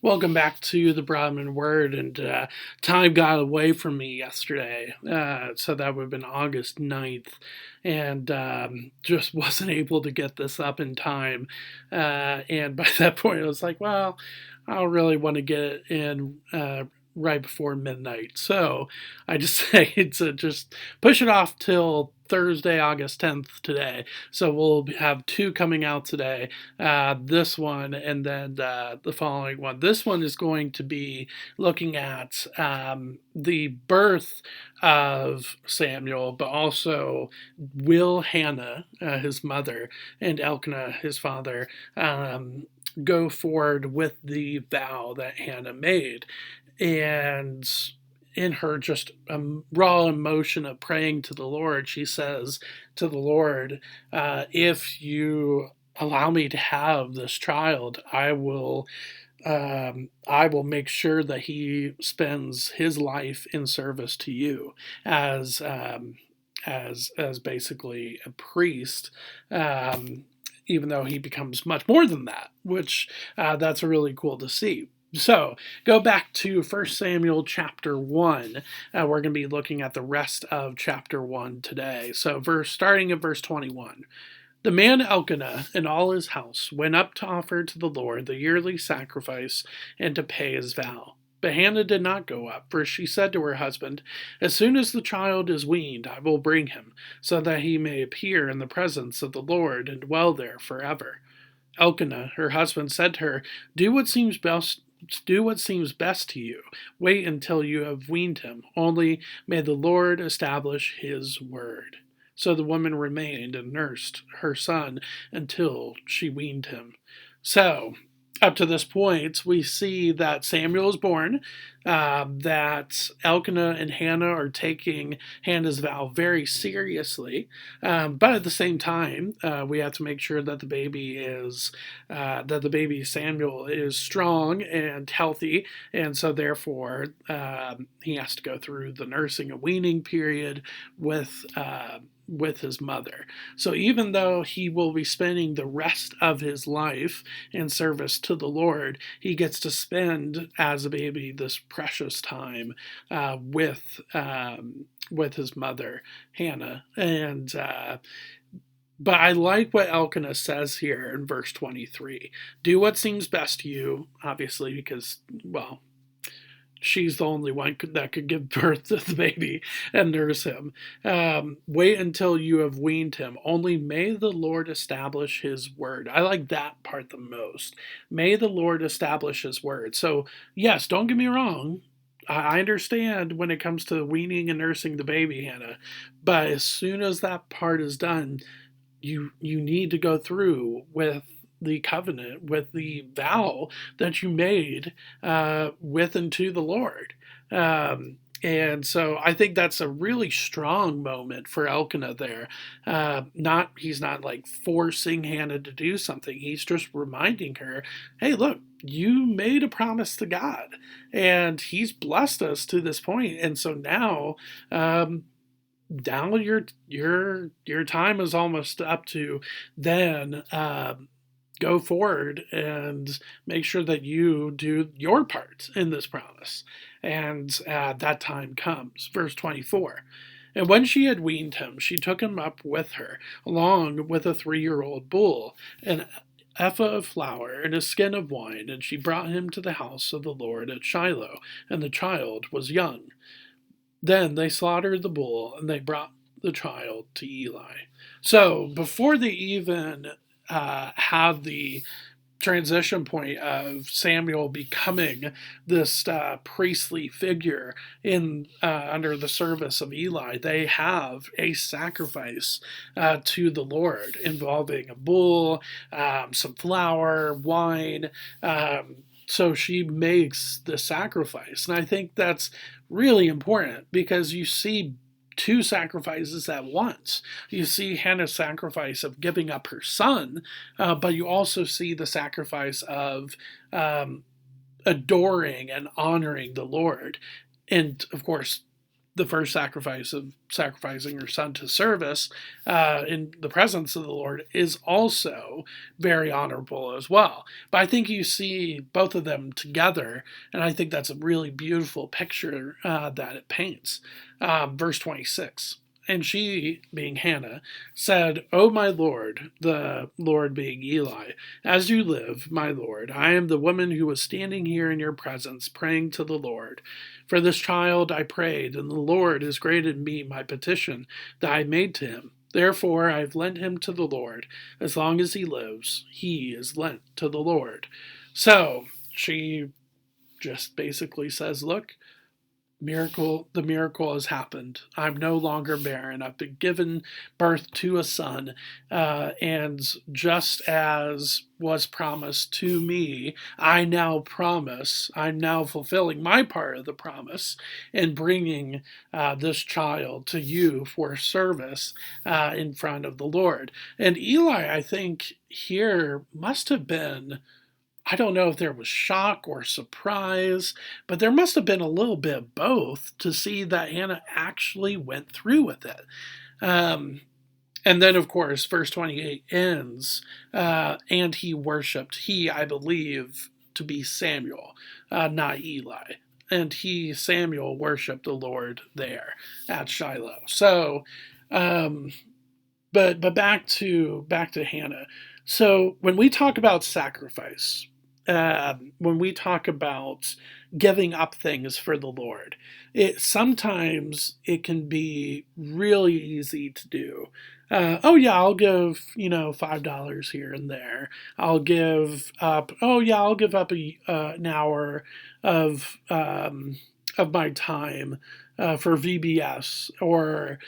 Welcome back to the Broadman Word. And time got away from me yesterday. So that would have been August 9th. And just wasn't able to get this up in time. And by that point, I was like, well, I don't really want to get it in right before midnight. So I decided to just push it off till Thursday, August 10th today. So we'll have two coming out today, this one and then the following one. This one is going to be looking at the birth of Samuel, but also will Hannah, his mother, and Elkanah, his father, go forward with the vow that Hannah made. And in her just raw emotion of praying to the Lord, she says to the Lord, if you allow me to have this child, I will make sure that he spends his life in service to you as as basically a priest. Even though he becomes much more than that, which that's really cool to see. So go back to 1 Samuel chapter 1. We're going to be looking at the rest of chapter 1 today. So starting at verse 21. The man Elkanah and all his house went up to offer to the Lord the yearly sacrifice and to pay his vow. But Hannah did not go up, for she said to her husband, as soon as the child is weaned, I will bring him, so that he may appear in the presence of the Lord and dwell there forever. Elkanah, her husband, said to her, Do what seems best to you. Wait until you have weaned him. Only may the Lord establish his word. So the woman remained and nursed her son until she weaned him. So, up to this point, we see that Samuel is born, that Elkanah and Hannah are taking Hannah's vow very seriously, but at the same time, we have to make sure that the baby Samuel is strong and healthy, and so therefore he has to go through the nursing and weaning period with his mother. So even though he will be spending the rest of his life in service to the Lord, he gets to spend as a baby this precious time with his mother Hannah. And but I like what Elkanah says here in verse 23. Do what seems best to you, obviously, because, well, she's the only one that could give birth to the baby and nurse him. Wait until you have weaned him. Only may the Lord establish his word. I like that part the most. May the Lord establish his word. So, yes, don't get me wrong. I understand when it comes to weaning and nursing the baby, Hannah. But as soon as that part is done, you need to go through with the covenant, with the vow that you made with and to the Lord. And so I think that's a really strong moment for Elkanah there. He's not like forcing Hannah to do something. He's just reminding her, hey, look, you made a promise to God, and He's blessed us to this point. And so now, your time is almost up to then. Go forward and make sure that you do your part in this promise. And that time comes. Verse 24. And when she had weaned him, she took him up with her, along with a 3-year-old bull, an ephah of flour, and a skin of wine, and she brought him to the house of the Lord at Shiloh, and the child was young. Then they slaughtered the bull, and they brought the child to Eli. So before they even have the transition point of Samuel becoming this priestly figure in under the service of Eli, they have a sacrifice to the Lord involving a bull, some flour, wine. So she makes the sacrifice, and I think that's really important because you see two sacrifices at once. You see Hannah's sacrifice of giving up her son, but you also see the sacrifice of adoring and honoring the Lord. And of course, the first sacrifice of sacrificing her son to service in the presence of the Lord is also very honorable as well. But I think you see both of them together, and I think that's a really beautiful picture that it paints. Verse 26. And she, being Hannah, said, O my Lord, the Lord being Eli, as you live, my Lord, I am the woman who was standing here in your presence, praying to the Lord. For this child I prayed, and the Lord has granted me my petition that I made to him. Therefore I have lent him to the Lord. As long as he lives, he is lent to the Lord. So she just basically says, look, the miracle has happened. I'm no longer barren. I've been given birth to a son, and just as was promised to me, I'm now fulfilling my part of the promise and bringing this child to you for service in front of the Lord. And Eli, I think here must have been, I don't know if there was shock or surprise, but there must have been a little bit of both to see that Hannah actually went through with it. Um, and then, of course, verse 28 ends, and he worshipped. He, I believe, to be Samuel, not Eli. And Samuel, worshipped the Lord there at Shiloh. So, um, but back to Hannah. So when we talk about sacrifice, when we talk about giving up things for the Lord, sometimes it can be really easy to do. Oh yeah, I'll give $5 here and there. I'll give up. Oh yeah, I'll give up an hour of my time for VBS or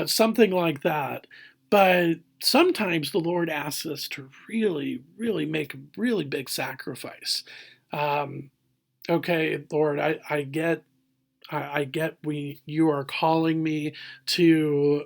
something like that. But sometimes the Lord asks us to really, really make a really big sacrifice. Um, okay, Lord, I get, you are calling me to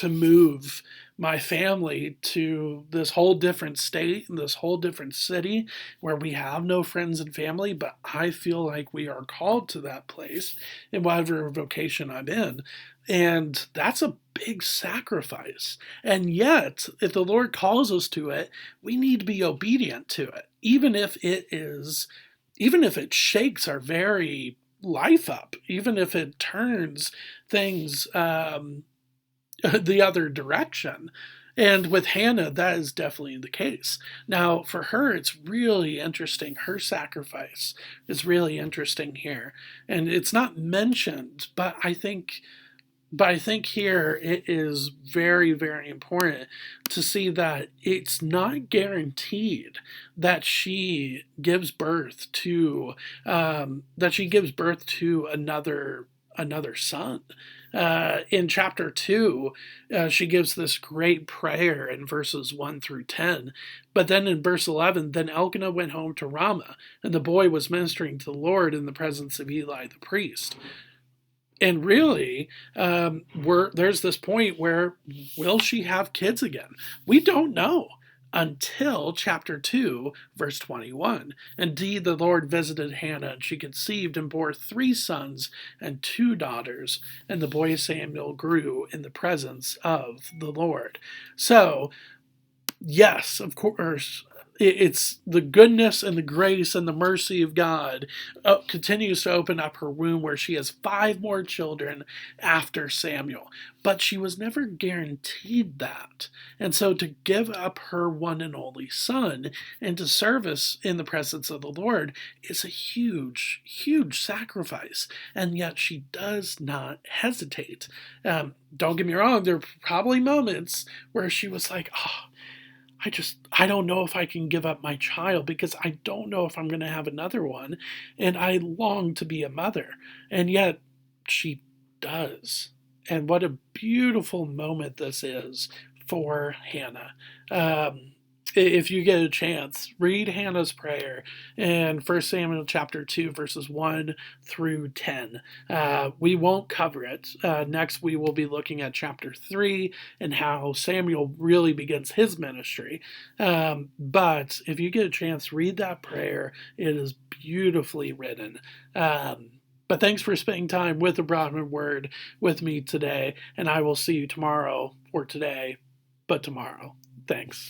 move my family to this whole different state, this whole different city where we have no friends and family, but I feel like we are called to that place in whatever vocation I'm in. And that's a big sacrifice. And yet, if the Lord calls us to it, we need to be obedient to it, even if it shakes our very life up, even if it turns things the other direction. And with Hannah, that is definitely the case. Now, for her, it's really interesting. Her sacrifice is really interesting here. And it's not mentioned, but I think here it is very, very important to see that it's not guaranteed that she gives birth to another son. In chapter 2, she gives this great prayer in verses 1 through 10. But then in verse 11, then Elkanah went home to Ramah, and the boy was ministering to the Lord in the presence of Eli the priest. And really, there's this point where, will she have kids again? We don't know until chapter 2, verse 21. Indeed, the Lord visited Hannah, and she conceived and bore 3 sons and 2 daughters. And the boy Samuel grew in the presence of the Lord. So, yes, of course, it's the goodness and the grace and the mercy of God continues to open up her womb where she has 5 more children after Samuel. But she was never guaranteed that. And so to give up her one and only son into service in the presence of the Lord is a huge, huge sacrifice. And yet she does not hesitate. Don't get me wrong, there are probably moments where she was like, oh, I don't know if I can give up my child because I don't know if I'm going to have another one. And I long to be a mother. And yet she does. And what a beautiful moment this is for Hannah. If you get a chance, read Hannah's prayer in 1 Samuel chapter 2, verses 1 through 10. We won't cover it. Next, we will be looking at chapter 3 and how Samuel really begins his ministry. But if you get a chance, read that prayer. It is beautifully written. But thanks for spending time with the Broadman Word with me today, and I will see you tomorrow, or today, but tomorrow. Thanks.